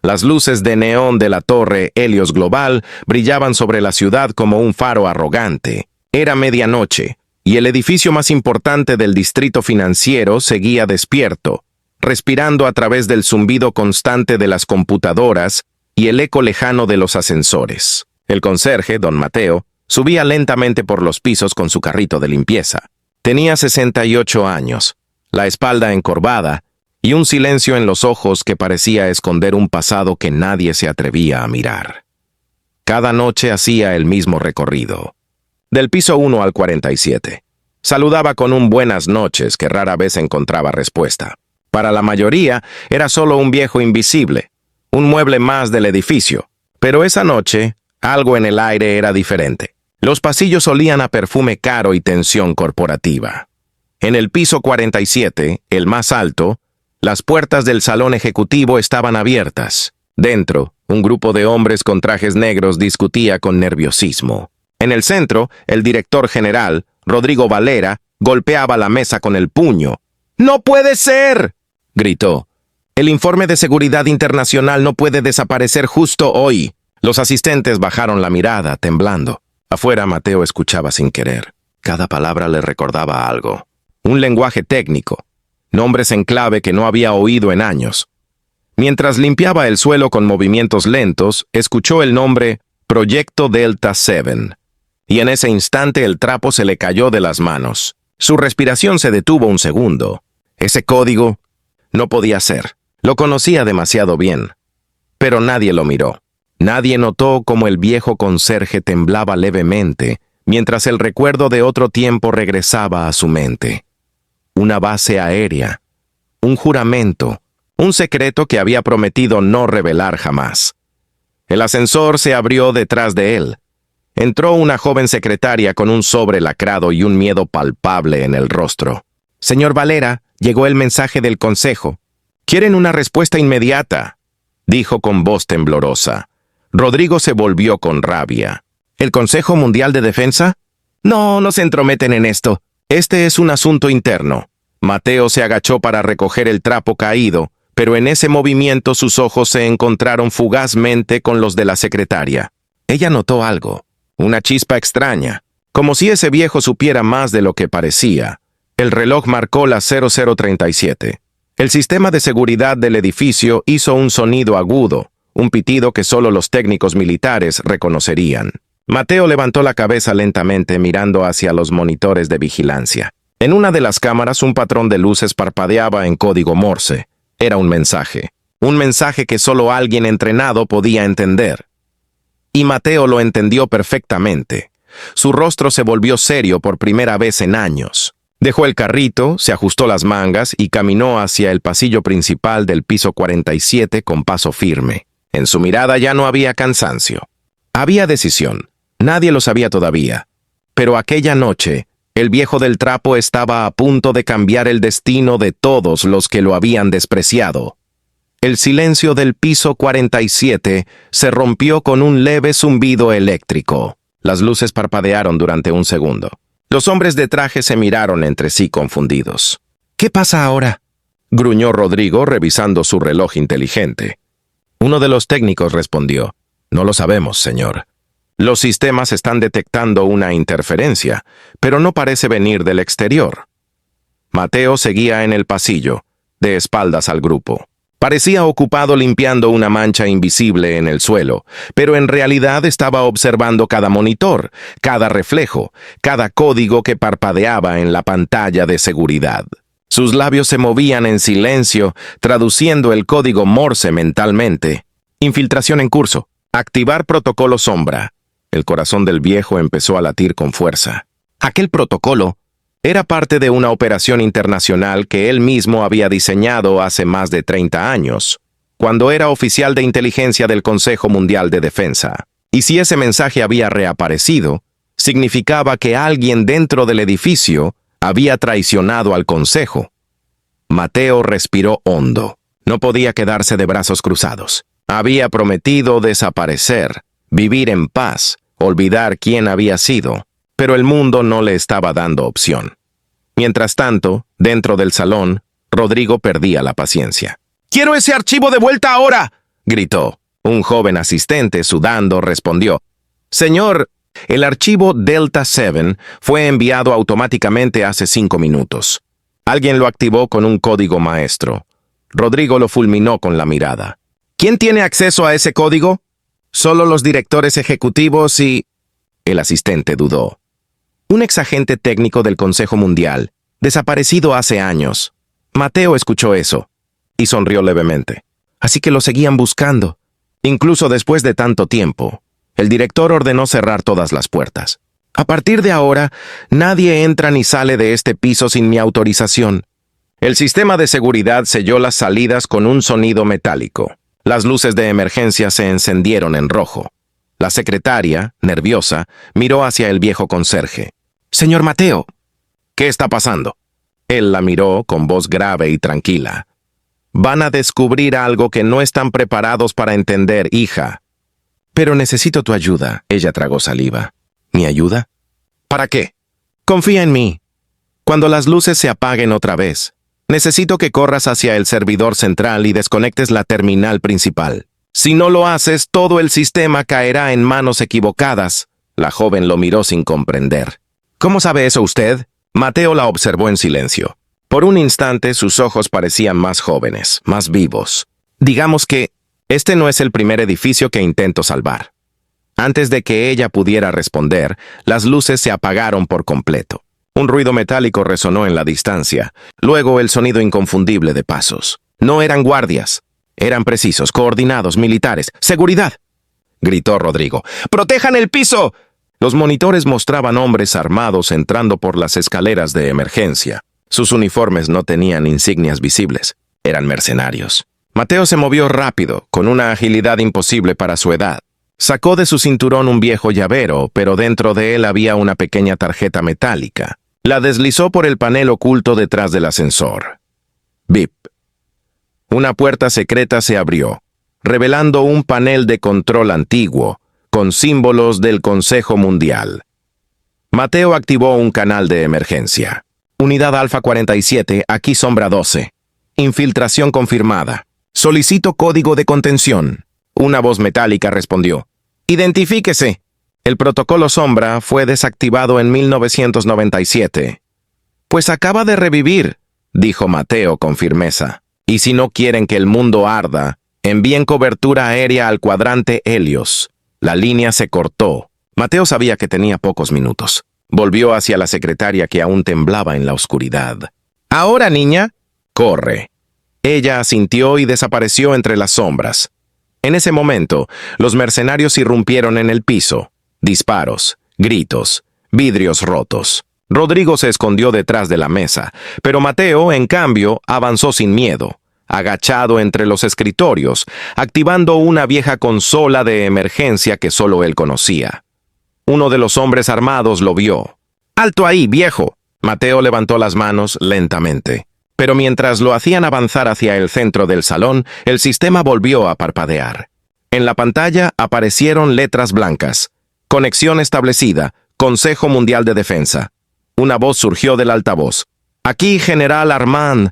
Las luces de neón de la torre Helios Global brillaban sobre la ciudad como un faro arrogante. Era medianoche, y el edificio más importante del distrito financiero seguía despierto, respirando a través del zumbido constante de las computadoras y el eco lejano de los ascensores. El conserje, don Mateo, subía lentamente por los pisos con su carrito de limpieza. Tenía 68 años, la espalda encorvada y un silencio en los ojos que parecía esconder un pasado que nadie se atrevía a mirar. Cada noche hacía el mismo recorrido, del piso 1 al 47. Saludaba con un buenas noches que rara vez encontraba respuesta. Para la mayoría era solo un viejo invisible, un mueble más del edificio. Pero esa noche, algo en el aire era diferente. Los pasillos olían a perfume caro y tensión corporativa. En el piso 47, el más alto, las puertas del salón ejecutivo estaban abiertas. Dentro, un grupo de hombres con trajes negros discutía con nerviosismo. En el centro, el director general, Rodrigo Valera, golpeaba la mesa con el puño. ¡No puede ser!, gritó. El informe de seguridad internacional no puede desaparecer justo hoy. Los asistentes bajaron la mirada, temblando. Afuera, Mateo escuchaba sin querer. Cada palabra le recordaba algo. Un lenguaje técnico. Nombres en clave que no había oído en años. Mientras limpiaba el suelo con movimientos lentos, escuchó el nombre Proyecto Delta 7. Y en ese instante el trapo se le cayó de las manos. Su respiración se detuvo un segundo. Ese código no podía ser. Lo conocía demasiado bien. Pero nadie lo miró. Nadie notó cómo el viejo conserje temblaba levemente, mientras el recuerdo de otro tiempo regresaba a su mente. Una base aérea, un juramento, un secreto que había prometido no revelar jamás. El ascensor se abrió detrás de él. Entró una joven secretaria con un sobre lacrado y un miedo palpable en el rostro. «Señor Valera, llegó el mensaje del consejo. Quieren una respuesta inmediata», dijo con voz temblorosa. Rodrigo se volvió con rabia. ¿El Consejo Mundial de Defensa? No se entrometen en esto. Este es un asunto interno. Mateo se agachó para recoger el trapo caído, pero en ese movimiento sus ojos se encontraron fugazmente con los de la secretaria. Ella notó algo, una chispa extraña, como si ese viejo supiera más de lo que parecía. El reloj marcó las 00:37. El sistema de seguridad del edificio hizo un sonido agudo, un pitido que solo los técnicos militares reconocerían. Mateo levantó la cabeza lentamente mirando hacia los monitores de vigilancia. En una de las cámaras un patrón de luces parpadeaba en código Morse. Era un mensaje que solo alguien entrenado podía entender. Y Mateo lo entendió perfectamente. Su rostro se volvió serio por primera vez en años. Dejó el carrito, se ajustó las mangas y caminó hacia el pasillo principal del piso 47 con paso firme. En su mirada ya no había cansancio. Había decisión. Nadie lo sabía todavía. Pero aquella noche, el viejo del trapo estaba a punto de cambiar el destino de todos los que lo habían despreciado. El silencio del piso 47 se rompió con un leve zumbido eléctrico. Las luces parpadearon durante un segundo. Los hombres de traje se miraron entre sí confundidos. «¿Qué pasa ahora?», gruñó Rodrigo revisando su reloj inteligente. Uno de los técnicos respondió: «No lo sabemos, señor. Los sistemas están detectando una interferencia, pero no parece venir del exterior». Mateo seguía en el pasillo, de espaldas al grupo. Parecía ocupado limpiando una mancha invisible en el suelo, pero en realidad estaba observando cada monitor, cada reflejo, cada código que parpadeaba en la pantalla de seguridad. Sus labios se movían en silencio, traduciendo el código Morse mentalmente. Infiltración en curso. Activar protocolo sombra. El corazón del viejo empezó a latir con fuerza. Aquel protocolo era parte de una operación internacional que él mismo había diseñado hace más de 30 años, cuando era oficial de inteligencia del Consejo Mundial de Defensa. Y si ese mensaje había reaparecido, significaba que alguien dentro del edificio había traicionado al Consejo. Mateo respiró hondo. No podía quedarse de brazos cruzados. Había prometido desaparecer, vivir en paz, olvidar quién había sido, pero el mundo no le estaba dando opción. Mientras tanto, dentro del salón, Rodrigo perdía la paciencia. «¡Quiero ese archivo de vuelta ahora! gritó. Un joven asistente, sudando, respondió. Señor, el archivo Delta 7 fue enviado automáticamente hace 5 minutos. Alguien lo activó con un código maestro. Rodrigo lo fulminó con la mirada. ¿Quién tiene acceso a ese código? Solo los directores ejecutivos y... El asistente dudó. Un exagente técnico del Consejo Mundial, desaparecido hace años. Mateo escuchó eso y sonrió levemente. Así que lo seguían buscando. Incluso después de tanto tiempo, el director ordenó cerrar todas las puertas. A partir de ahora, nadie entra ni sale de este piso sin mi autorización. El sistema de seguridad selló las salidas con un sonido metálico. Las luces de emergencia se encendieron en rojo. La secretaria, nerviosa, miró hacia el viejo conserje. «Señor Mateo». «¿Qué está pasando?» Él la miró con voz grave y tranquila. «Van a descubrir algo que no están preparados para entender, hija». «Pero necesito tu ayuda», ella tragó saliva. «¿Mi ayuda? ¿Para qué?» «Confía en mí. Cuando las luces se apaguen otra vez, necesito que corras hacia el servidor central y desconectes la terminal principal. Si no lo haces, todo el sistema caerá en manos equivocadas». La joven lo miró sin comprender. «¿Cómo sabe eso usted?» Mateo la observó en silencio. Por un instante sus ojos parecían más jóvenes, más vivos. «Digamos que este no es el primer edificio que intento salvar». Antes de que ella pudiera responder, las luces se apagaron por completo. Un ruido metálico resonó en la distancia, luego el sonido inconfundible de pasos. No eran guardias, eran precisos, coordinados, militares. ¡Seguridad!, gritó Rodrigo. ¡Protejan el piso! Los monitores mostraban hombres armados entrando por las escaleras de emergencia. Sus uniformes no tenían insignias visibles. Eran mercenarios. Mateo se movió rápido, con una agilidad imposible para su edad. Sacó de su cinturón un viejo llavero, pero dentro de él había una pequeña tarjeta metálica. La deslizó por el panel oculto detrás del ascensor. Bip. Una puerta secreta se abrió, revelando un panel de control antiguo, con símbolos del Consejo Mundial. Mateo activó un canal de emergencia. Unidad Alfa 47, aquí Sombra 12. Infiltración confirmada. Solicito código de contención. Una voz metálica respondió. Identifíquese. El protocolo Sombra fue desactivado en 1997. Pues acaba de revivir, dijo Mateo con firmeza. Y si no quieren que el mundo arda, envíen cobertura aérea al cuadrante Helios. La línea se cortó. Mateo sabía que tenía pocos minutos. Volvió hacia la secretaria que aún temblaba en la oscuridad. «Ahora, niña, corre». Ella asintió y desapareció entre las sombras. En ese momento, los mercenarios irrumpieron en el piso. Disparos, gritos, vidrios rotos. Rodrigo se escondió detrás de la mesa, pero Mateo, en cambio, avanzó sin miedo, agachado entre los escritorios, activando una vieja consola de emergencia que solo él conocía. Uno de los hombres armados lo vio. «¡Alto ahí, viejo!». Mateo levantó las manos lentamente. Pero mientras lo hacían avanzar hacia el centro del salón, el sistema volvió a parpadear. En la pantalla aparecieron letras blancas. «Conexión establecida. Consejo Mundial de Defensa». Una voz surgió del altavoz. «Aquí, General Armand.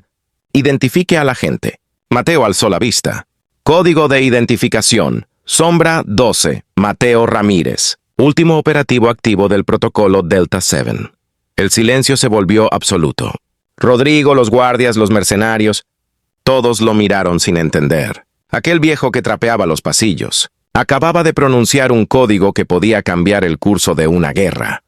Identifique a la gente». Mateo alzó la vista. «Código de identificación. Sombra 12. Mateo Ramírez. Último operativo activo del protocolo Delta 7». El silencio se volvió absoluto. Rodrigo, los guardias, los mercenarios, todos lo miraron sin entender. Aquel viejo que trapeaba los pasillos acababa de pronunciar un código que podía cambiar el curso de una guerra.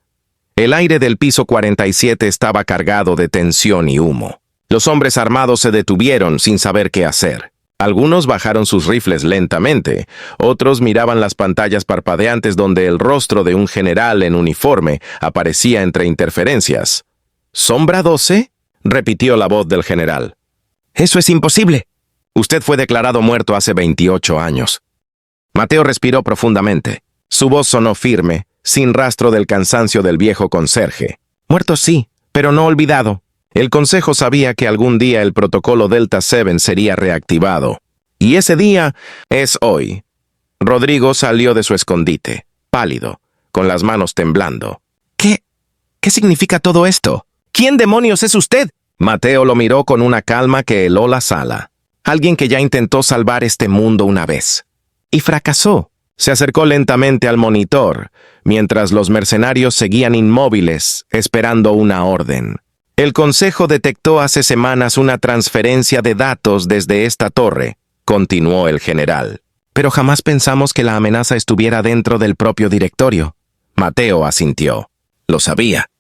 El aire del piso 47 estaba cargado de tensión y humo. Los hombres armados se detuvieron sin saber qué hacer. Algunos bajaron sus rifles lentamente, otros miraban las pantallas parpadeantes donde el rostro de un general en uniforme aparecía entre interferencias. «¿Sombra 12?» repitió la voz del general. «Eso es imposible. Usted fue declarado muerto hace 28 años». Mateo respiró profundamente. Su voz sonó firme, sin rastro del cansancio del viejo conserje. «Muerto sí, pero no olvidado». El consejo sabía que algún día el protocolo Delta 7 sería reactivado. Y ese día es hoy. Rodrigo salió de su escondite, pálido, con las manos temblando. ¿Qué significa todo esto? ¿Quién demonios es usted?» Mateo lo miró con una calma que heló la sala. Alguien que ya intentó salvar este mundo una vez. Y fracasó. Se acercó lentamente al monitor, mientras los mercenarios seguían inmóviles, esperando una orden. El Consejo detectó hace semanas una transferencia de datos desde esta torre, continuó el general. Pero jamás pensamos que la amenaza estuviera dentro del propio directorio. Mateo asintió. Lo sabía.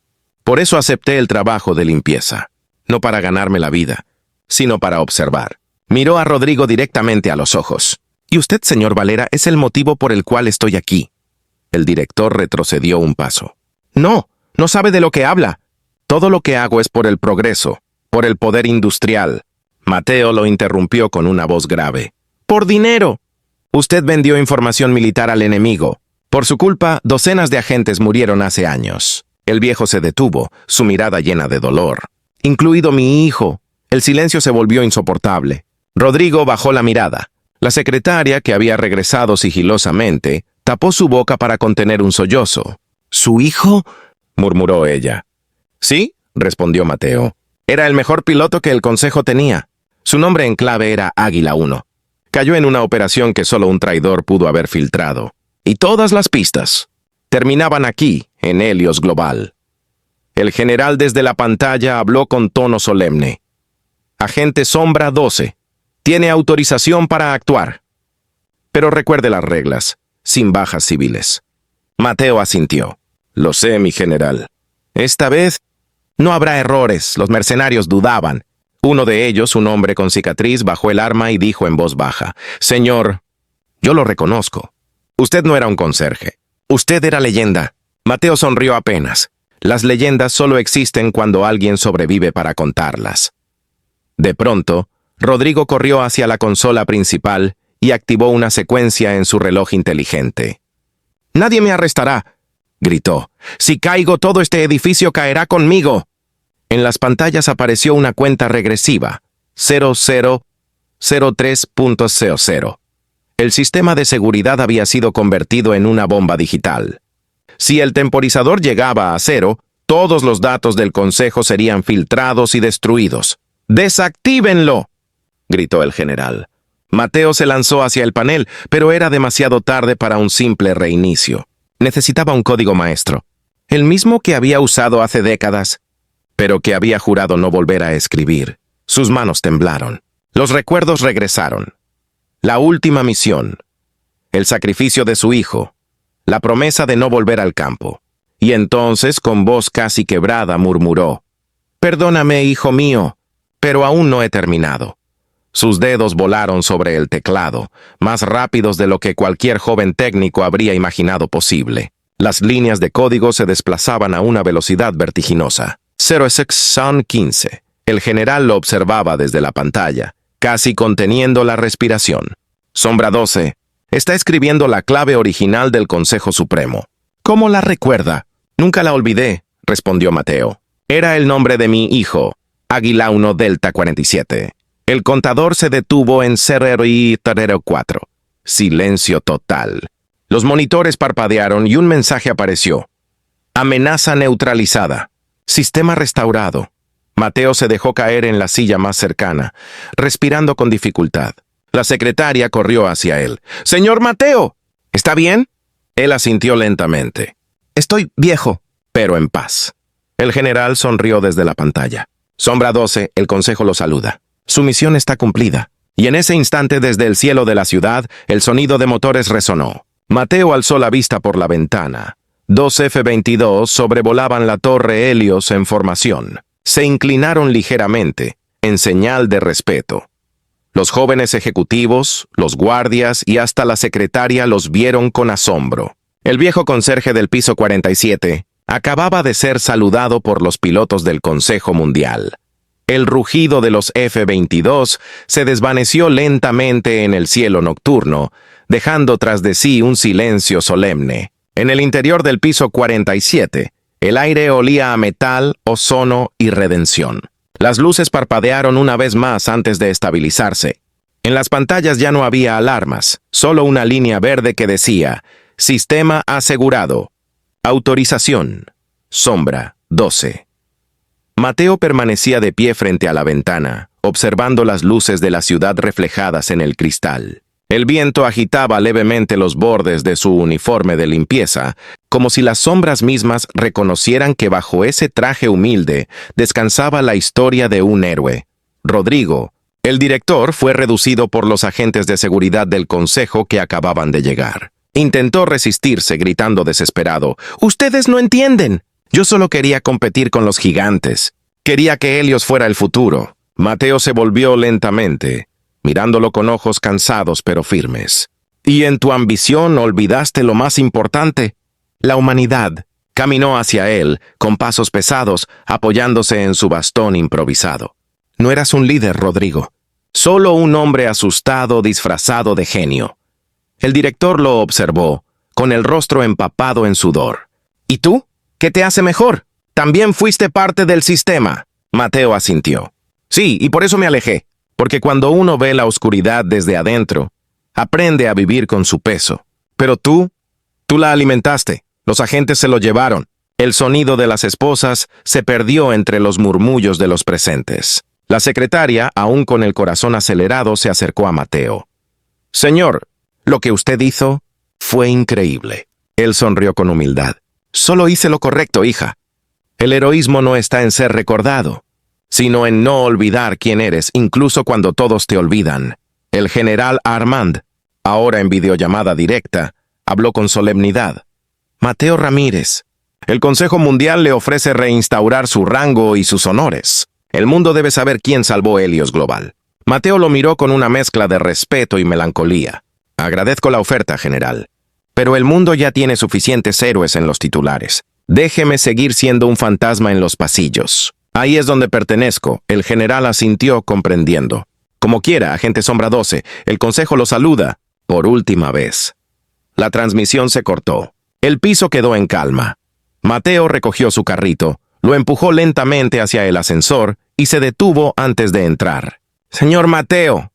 Por eso acepté el trabajo de limpieza. No para ganarme la vida, sino para observar. Miró a Rodrigo directamente a los ojos. Y usted, señor Valera, es el motivo por el cual estoy aquí. El director retrocedió un paso. No sabe de lo que habla. Todo lo que hago es por el progreso, por el poder industrial. Mateo lo interrumpió con una voz grave. ¡Por dinero! Usted vendió información militar al enemigo. Por su culpa, docenas de agentes murieron hace años. El viejo se detuvo, su mirada llena de dolor. Incluido mi hijo. El silencio se volvió insoportable. Rodrigo bajó la mirada. La secretaria, que había regresado sigilosamente, tapó su boca para contener un sollozo. ¿Su hijo? Murmuró ella. Sí, respondió Mateo. Era el mejor piloto que el Consejo tenía. Su nombre en clave era Águila 1. Cayó en una operación que solo un traidor pudo haber filtrado. Y todas las pistas terminaban aquí, en Helios Global. El general desde la pantalla habló con tono solemne. Agente Sombra 12. Tiene autorización para actuar. Pero recuerde las reglas, sin bajas civiles. Mateo asintió. Lo sé, mi general. Esta vez no habrá errores, los mercenarios dudaban. Uno de ellos, un hombre con cicatriz, bajó el arma y dijo en voz baja, «Señor, yo lo reconozco. Usted no era un conserje. Usted era leyenda». Mateo sonrió apenas. Las leyendas solo existen cuando alguien sobrevive para contarlas. De pronto, Rodrigo corrió hacia la consola principal y activó una secuencia en su reloj inteligente. «Nadie me arrestará», gritó. «Si caigo, todo este edificio caerá conmigo». En las pantallas apareció una cuenta regresiva, 0003.00. El sistema de seguridad había sido convertido en una bomba digital. Si el temporizador llegaba a 0, todos los datos del Consejo serían filtrados y destruidos. «¡Desactívenlo!», gritó el general. Mateo se lanzó hacia el panel, pero era demasiado tarde para un simple reinicio. Necesitaba un código maestro, el mismo que había usado hace décadas, pero que había jurado no volver a escribir. Sus manos temblaron. Los recuerdos regresaron. La última misión, el sacrificio de su hijo, la promesa de no volver al campo. Y entonces, con voz casi quebrada, murmuró, «Perdóname, hijo mío, pero aún no he terminado». Sus dedos volaron sobre el teclado, más rápidos de lo que cualquier joven técnico habría imaginado posible. Las líneas de código se desplazaban a una velocidad vertiginosa. 0-6-15. El general lo observaba desde la pantalla, casi conteniendo la respiración. Sombra 12. Está escribiendo la clave original del Consejo Supremo. ¿Cómo la recuerda? Nunca la olvidé, respondió Mateo. Era el nombre de mi hijo, Águila 1 Delta 47. El contador se detuvo en 0-4. Silencio total. Los monitores parpadearon y un mensaje apareció. Amenaza neutralizada. Sistema restaurado. Mateo se dejó caer en la silla más cercana, respirando con dificultad. La secretaria corrió hacia él. «¡Señor Mateo! ¿Está bien?» Él asintió lentamente. «Estoy viejo, pero en paz». El general sonrió desde la pantalla. Sombra 12, el consejo lo saluda. Su misión está cumplida. Y en ese instante, desde el cielo de la ciudad, el sonido de motores resonó. Mateo alzó la vista por la ventana. 2 F-22 sobrevolaban la torre Helios en formación. Se inclinaron ligeramente, en señal de respeto. Los jóvenes ejecutivos, los guardias y hasta la secretaria los vieron con asombro. El viejo conserje del piso 47 acababa de ser saludado por los pilotos del Consejo Mundial. El rugido de los F-22 se desvaneció lentamente en el cielo nocturno, dejando tras de sí un silencio solemne. En el interior del piso 47, el aire olía a metal, ozono y redención. Las luces parpadearon una vez más antes de estabilizarse. En las pantallas ya no había alarmas, solo una línea verde que decía, «Sistema asegurado. Autorización. Sombra 12». Mateo permanecía de pie frente a la ventana, observando las luces de la ciudad reflejadas en el cristal. El viento agitaba levemente los bordes de su uniforme de limpieza, como si las sombras mismas reconocieran que bajo ese traje humilde descansaba la historia de un héroe. Rodrigo, el director, fue reducido por los agentes de seguridad del consejo que acababan de llegar. Intentó resistirse, gritando desesperado: «¡Ustedes no entienden! Yo solo quería competir con los gigantes. Quería que Helios fuera el futuro». Mateo se volvió lentamente, mirándolo con ojos cansados pero firmes. «¿Y en tu ambición olvidaste lo más importante? La humanidad». Caminó hacia él, con pasos pesados, apoyándose en su bastón improvisado. «No eras un líder, Rodrigo. Solo un hombre asustado disfrazado de genio». El director lo observó, con el rostro empapado en sudor. «¿Y tú? ¿Qué te hace mejor? También fuiste parte del sistema». Mateo asintió. «Sí, y por eso me alejé. Porque cuando uno ve la oscuridad desde adentro, aprende a vivir con su peso. Pero tú la alimentaste. Los agentes se lo llevaron». El sonido de las esposas se perdió entre los murmullos de los presentes. La secretaria, aún con el corazón acelerado, se acercó a Mateo. «Señor, lo que usted hizo fue increíble». Él sonrió con humildad. «Solo hice lo correcto, hija. El heroísmo no está en ser recordado, sino en no olvidar quién eres, incluso cuando todos te olvidan». El general Armand, ahora en videollamada directa, habló con solemnidad. «Mateo Ramírez, el Consejo Mundial le ofrece reinstaurar su rango y sus honores. El mundo debe saber quién salvó Helios Global». Mateo lo miró con una mezcla de respeto y melancolía. «Agradezco la oferta, general, pero el mundo ya tiene suficientes héroes en los titulares. Déjeme seguir siendo un fantasma en los pasillos. Ahí es donde pertenezco». El general asintió, comprendiendo. «Como quiera, agente Sombra 12, el consejo lo saluda por última vez». La transmisión se cortó. El piso quedó en calma. Mateo recogió su carrito, lo empujó lentamente hacia el ascensor y se detuvo antes de entrar. «Señor Mateo»,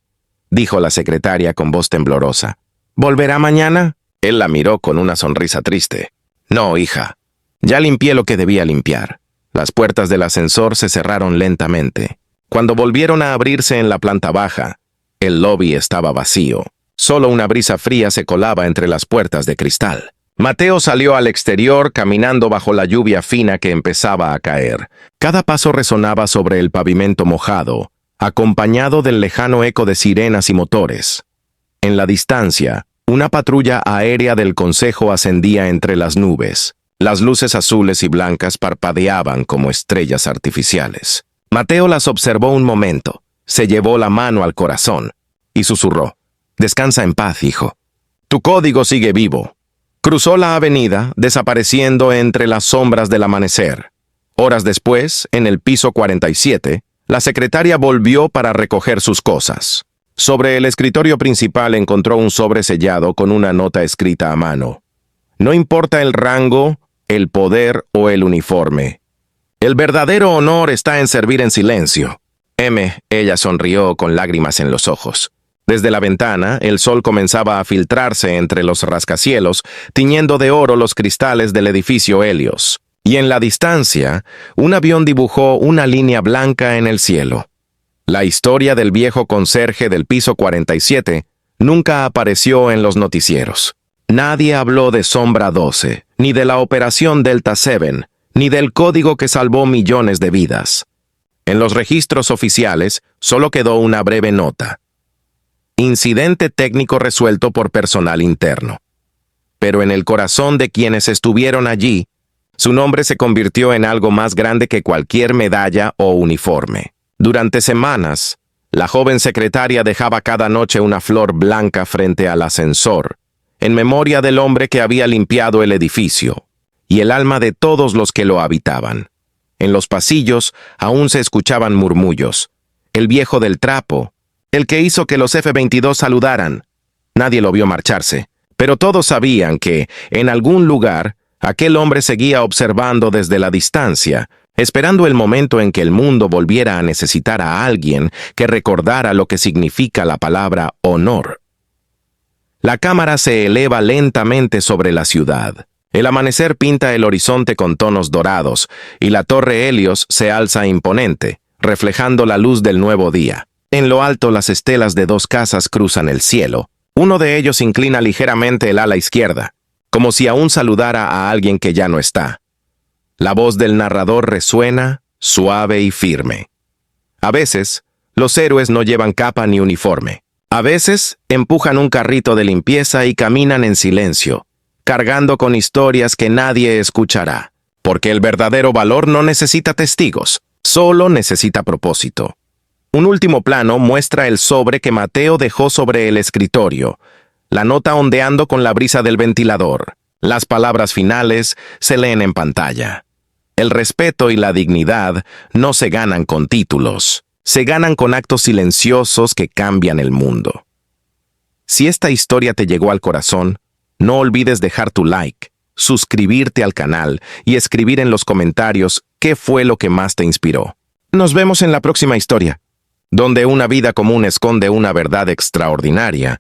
dijo la secretaria con voz temblorosa, «¿volverá mañana?» Él la miró con una sonrisa triste. «No, hija. Ya limpié lo que debía limpiar». Las puertas del ascensor se cerraron lentamente. Cuando volvieron a abrirse en la planta baja, el lobby estaba vacío. Solo una brisa fría se colaba entre las puertas de cristal. Mateo salió al exterior caminando bajo la lluvia fina que empezaba a caer. Cada paso resonaba sobre el pavimento mojado, acompañado del lejano eco de sirenas y motores. En la distancia, una patrulla aérea del Consejo ascendía entre las nubes. Las luces azules y blancas parpadeaban como estrellas artificiales. Mateo las observó un momento, se llevó la mano al corazón y susurró: «Descansa en paz, hijo. Tu código sigue vivo». Cruzó la avenida, desapareciendo entre las sombras del amanecer. Horas después, en el piso 47, la secretaria volvió para recoger sus cosas. Sobre el escritorio principal encontró un sobre sellado con una nota escrita a mano. «No importa el rango, el poder o el uniforme. El verdadero honor está en servir en silencio». Ella sonrió con lágrimas en los ojos. Desde la ventana, el sol comenzaba a filtrarse entre los rascacielos, tiñendo de oro los cristales del edificio Helios. Y en la distancia, un avión dibujó una línea blanca en el cielo. La historia del viejo conserje del piso 47 nunca apareció en los noticieros. Nadie habló de Sombra 12, ni de la Operación Delta 7, ni del código que salvó millones de vidas. En los registros oficiales solo quedó una breve nota: «Incidente técnico resuelto por personal interno». Pero en el corazón de quienes estuvieron allí, su nombre se convirtió en algo más grande que cualquier medalla o uniforme. Durante semanas, la joven secretaria dejaba cada noche una flor blanca frente al ascensor, en memoria del hombre que había limpiado el edificio y el alma de todos los que lo habitaban. En los pasillos aún se escuchaban murmullos. El viejo del trapo, el que hizo que los F-22 saludaran. Nadie lo vio marcharse, pero todos sabían que, en algún lugar, aquel hombre seguía observando desde la distancia, esperando el momento en que el mundo volviera a necesitar a alguien que recordara lo que significa la palabra honor. La cámara se eleva lentamente sobre la ciudad. El amanecer pinta el horizonte con tonos dorados, y la torre Helios se alza imponente, reflejando la luz del nuevo día. En lo alto, las estelas de dos casas cruzan el cielo. Uno de ellos inclina ligeramente el ala izquierda, como si aún saludara a alguien que ya no está. La voz del narrador resuena, suave y firme. A veces, los héroes no llevan capa ni uniforme. A veces, empujan un carrito de limpieza y caminan en silencio, cargando con historias que nadie escuchará. Porque el verdadero valor no necesita testigos, solo necesita propósito. Un último plano muestra el sobre que Mateo dejó sobre el escritorio, la nota ondeando con la brisa del ventilador. Las palabras finales se leen en pantalla. El respeto y la dignidad no se ganan con títulos, se ganan con actos silenciosos que cambian el mundo. Si esta historia te llegó al corazón, no olvides dejar tu like, suscribirte al canal y escribir en los comentarios qué fue lo que más te inspiró. Nos vemos en la próxima historia, donde una vida común esconde una verdad extraordinaria.